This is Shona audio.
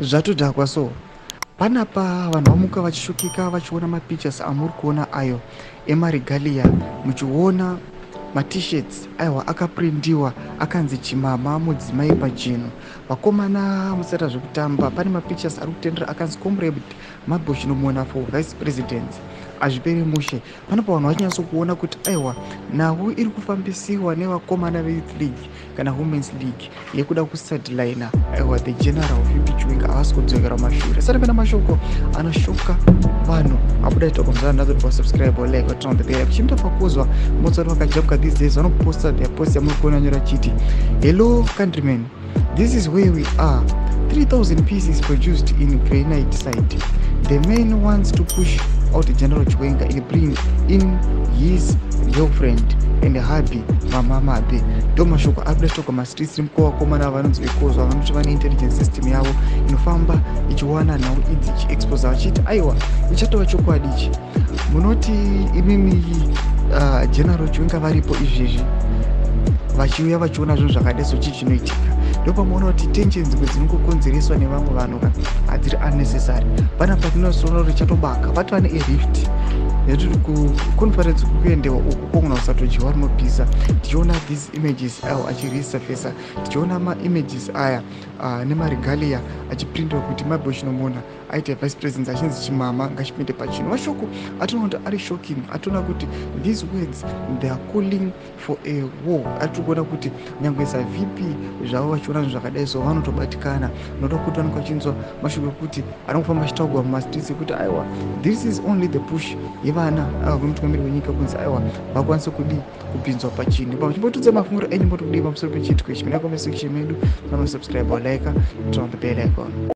zvatodhakwa. So panapa vanhu vamuka vachishokeka vachiona mapictures amuri kuona ayo emarigalia, muchiona matishets aiwa akaprindiwa akanzi chimama mudzimai pachino. Vakomana musata zvekutamba pane mapictures ari kutendera akanzi comrade mabush nomona for vice president. Azviperi mushe panopa vanhu vachinyatsokuona kuti aiwa nawo iri kufambisiwa nevakomana veyouth league kana women's league yekuda kusadlina aiwa the general VP Chiwenga havasi kudzokera mashure. Sare pena mashoko anoshoka vanhu abuda itokomzana nazo pasubscribe like turn on the bell kuchimita pakuzwa motsari vakajabka these days vanoposta their post yamuri kuona nyora chiti hello countrymen, this is where we are. 3,000 pieces produced in granite site. The man wants to push out General Chiwenga and bring in his girlfriend and hubby Mama Mabe. Domashoko abdatoka mastreets mkowakomana vanonzi vekozwa vanoti vane intelligence system yavo inofamba ichiwana nawo idzi expose vachiti aiwa ichatova chokwadi ichi. Munoti imimi General Chiwenga varipo izvezvi vachiuya vachiona zvinhu zvakadeso chii chinoitika. Ndopamuona kuti tensions dzinongokonzereswa nevamwe vanhu hadziri unnecessary. Panapa tinozoona kuti chatobaka vati vane erift yatiri kuconference kukuendewa uku kwogona kusatojiwa rinopisa. Tichiona these images ayo achiresurfacea, tichiona maimages aya nemarigalia achiprindiwa kuti mabush nomona aita vice president achinzi chimama ngachipinde pachino. Mashoko atinoona kuti ari shocking. Ationa kuti these words they are calling for a war. Atiri kuona kuti nyangwe saVP zvavo vachiona zvinhu zvakadai so vanotobatikana noda kuti vanenge vachinzwa mashoko ekuti anongofamba achitaurwa mumastreets ekuti aiwa this is only the push yevana ava vemutungamiri wenyika kunzi aiwa vakwanise kudi kupinzwa pachini. Pachimbotudza mafunguro enyu mbotokudii pamusoro pechiitiko ichi. Mina comment section medu, subscribe or like, turn on the bell icon.